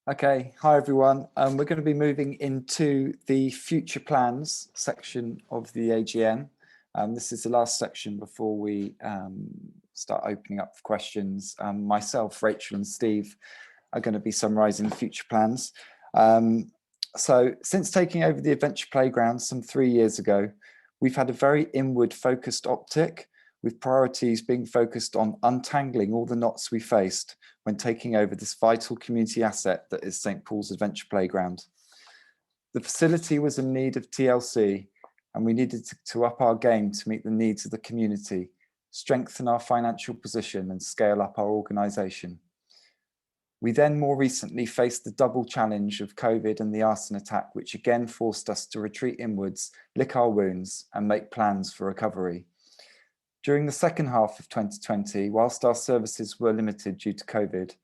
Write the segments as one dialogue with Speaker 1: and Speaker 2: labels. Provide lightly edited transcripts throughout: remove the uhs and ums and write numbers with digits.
Speaker 1: Okay, hi everyone. We're going to be moving into the future plans section of the AGM. This is the last section before we start opening up for questions. Myself, Rachel and Steve are going to be summarising the future plans. So since taking over the Adventure Playground some 3 years ago, we've had a very inward focused optic, with priorities being focused on untangling all the knots we faced when taking over this vital community asset that is St. Paul's Adventure Playground. The facility was in need of TLC, and we needed to up our game to meet the needs of the community, strengthen our financial position and scale up our organisation. We then more recently faced the double challenge of COVID and the arson attack, which again forced us to retreat inwards, lick our wounds and make plans for recovery. During the second half of 2020, whilst our services were limited due to COVID,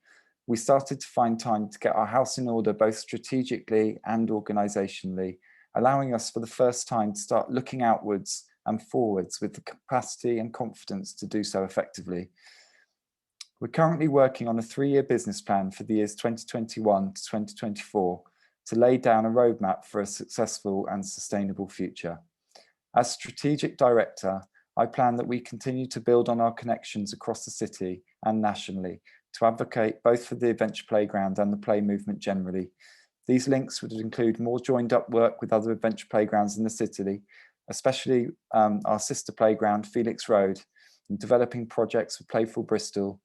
Speaker 1: we started to find time to get our house in order, both strategically and organisationally, allowing us for the first time to start looking outwards and forwards with the capacity and confidence to do so effectively. We're currently working on a 3-year business plan for the years 2021 to 2024 to lay down a roadmap for a successful and sustainable future. As Strategic Director, I plan that we continue to build on our connections across the city and nationally to advocate both for the Adventure Playground and the play movement generally. These links would include more joined up work with other adventure playgrounds in the city, especially our sister playground, Felix Road, and developing projects with Playful Bristol,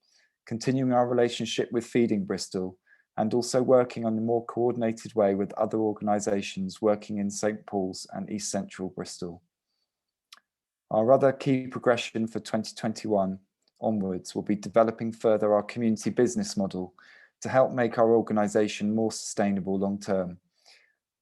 Speaker 1: continuing our relationship with Feeding Bristol, and also working on a more coordinated way with other organisations working in St. Paul's and East Central Bristol. Our other key progression for 2021 onwards will be developing further our community business model to help make our organisation more sustainable long term.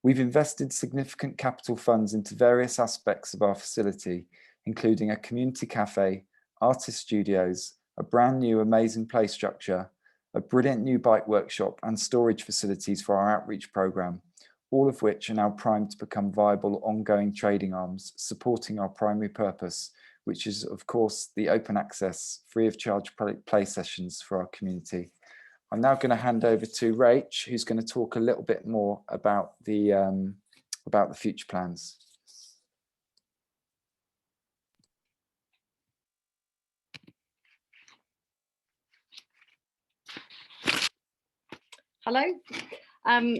Speaker 1: We've invested significant capital funds into various aspects of our facility, including a community cafe, artist studios, a brand new amazing play structure, a brilliant new bike workshop and storage facilities for our outreach programme, all of which are now primed to become viable ongoing trading arms, supporting our primary purpose, which is, of course, the open access, free of charge play sessions for our community. I'm now going to hand over to Rach, who's going to talk a little bit more about the future plans.
Speaker 2: Hello.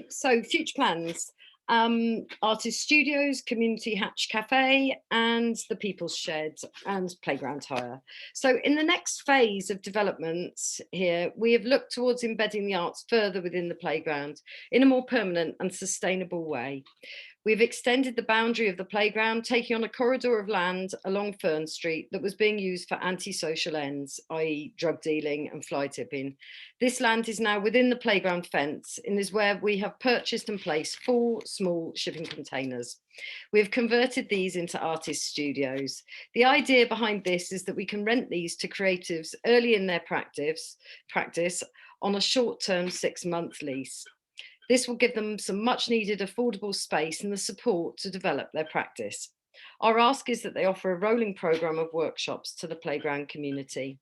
Speaker 2: So future plans, artist studios, community hatch cafe and the People's Shed and playground hire. So in the next phase of development here, we have looked towards embedding the arts further within the playground in a more permanent and sustainable way. We've extended the boundary of the playground, taking on a corridor of land along Fern Street that was being used for antisocial ends, i.e. drug dealing and fly tipping. This land is now within the playground fence and is where we have purchased and placed 4 small shipping containers. We have converted these into artist studios. The idea behind this is that we can rent these to creatives early in their practice on a short-term 6-month lease. This will give them some much needed affordable space and the support to develop their practice. Our ask is that they offer a rolling programme of workshops to the playground community.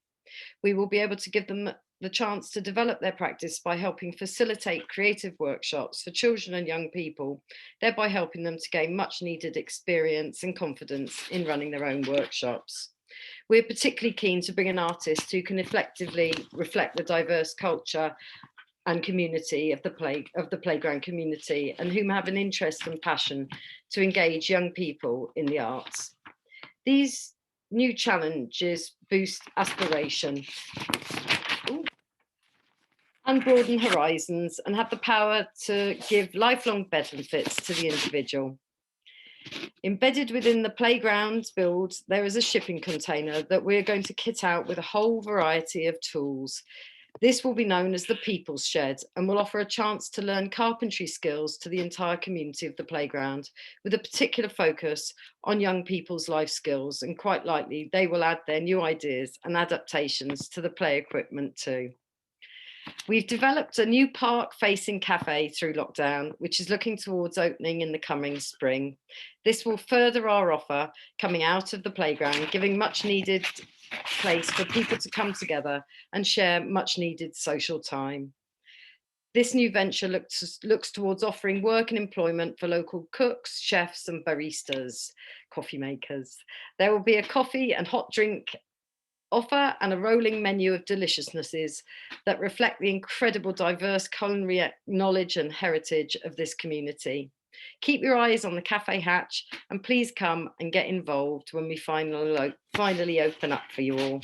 Speaker 2: We will be able to give them the chance to develop their practice by helping facilitate creative workshops for children and young people, thereby helping them to gain much needed experience and confidence in running their own workshops. We're particularly keen to bring an artist who can effectively reflect the diverse culture and community of the playground community, and whom have an interest and passion to engage young people in the arts. These new challenges boost aspiration and broaden horizons and have the power to give lifelong benefits to the individual. Embedded within the playground build, there is a shipping container that we're going to kit out with a whole variety of tools. This will be known as the People's Shed and will offer a chance to learn carpentry skills to the entire community of the playground, with a particular focus on young people's life skills, and quite likely they will add their new ideas and adaptations to the play equipment too. We've developed a new park-facing cafe through lockdown, which is looking towards opening in the coming spring. This will further our offer coming out of the playground, giving much needed place for people to come together and share much needed social time. This new venture looks towards offering work and employment for local cooks, chefs and baristas, coffee makers. There will be a coffee and hot drink offer and a rolling menu of deliciousnesses that reflect the incredible diverse culinary knowledge and heritage of this community. Keep your eyes on the Cafe Hatch and please come and get involved when we finally open up for you all.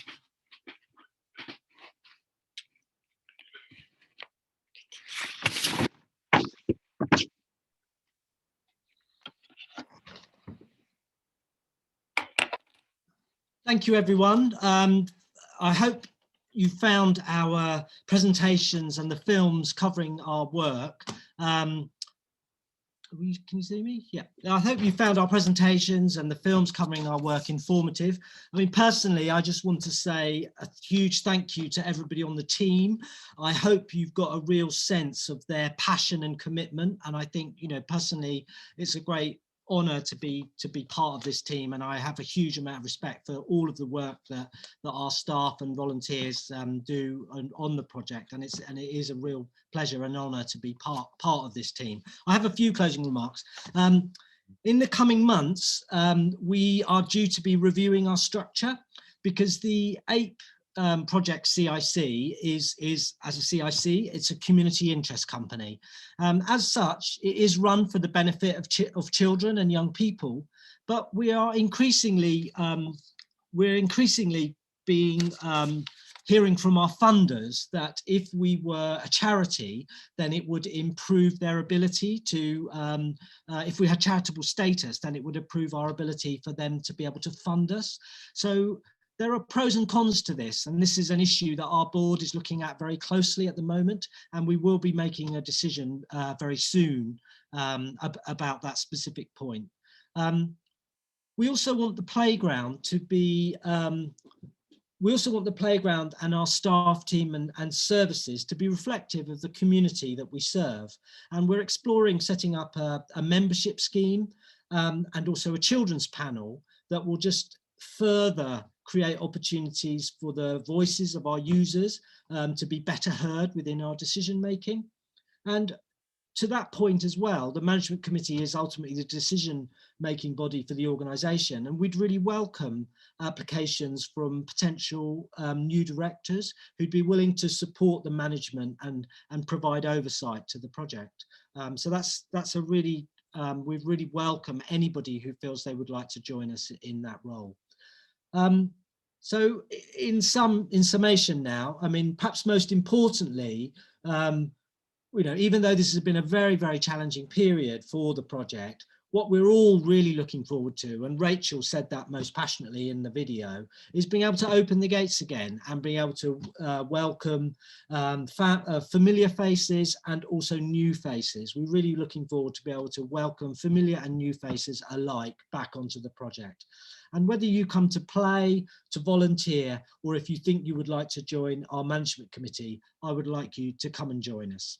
Speaker 3: Thank you, everyone. I hope you found our presentations and the films covering our work. Can you see me? Yeah. I hope you found our presentations and the films covering our work informative. I mean, personally, I just want to say a huge thank you to everybody on the team. I hope you've got a real sense of their passion and commitment. And I think, you know, personally, it's a great honor to be part of this team, and I have a huge amount of respect for all of the work that our staff and volunteers do on the project, and it is a real pleasure and honor to be part of this team. I have a few closing remarks. In the coming months, we are due to be reviewing our structure, because the APE project CIC is as a CIC, it's a community interest company. As such, it is run for the benefit of children and young people, but we are increasingly being hearing from our funders that if we were a charity, then it would improve their ability to, if we had charitable status, then it would improve our ability for them to be able to fund us. So there are pros and cons to this, and this is an issue that our board is looking at very closely at the moment, and we will be making a decision very soon about that specific point. We also want the playground to be, we also want the playground and our staff team and services to be reflective of the community that we serve. And we're exploring setting up a membership scheme and also a children's panel that will just further create opportunities for the voices of our users to be better heard within our decision making. And to that point as well, the management committee is ultimately the decision-making body for the organisation, and we'd really welcome applications from potential new directors who'd be willing to support the management and provide oversight to the project. So that's a really, we really welcome anybody who feels they would like to join us in that role. So in summation now, I mean, perhaps most importantly, you know, even though this has been a very, very challenging period for the project, what we're all really looking forward to, and Rachel said that most passionately in the video, is being able to open the gates again and being able to welcome familiar faces and also new faces. We're really looking forward to be able to welcome familiar and new faces alike back onto the project. And whether you come to play, to volunteer, or if you think you would like to join our management committee, I would like you to come and join us.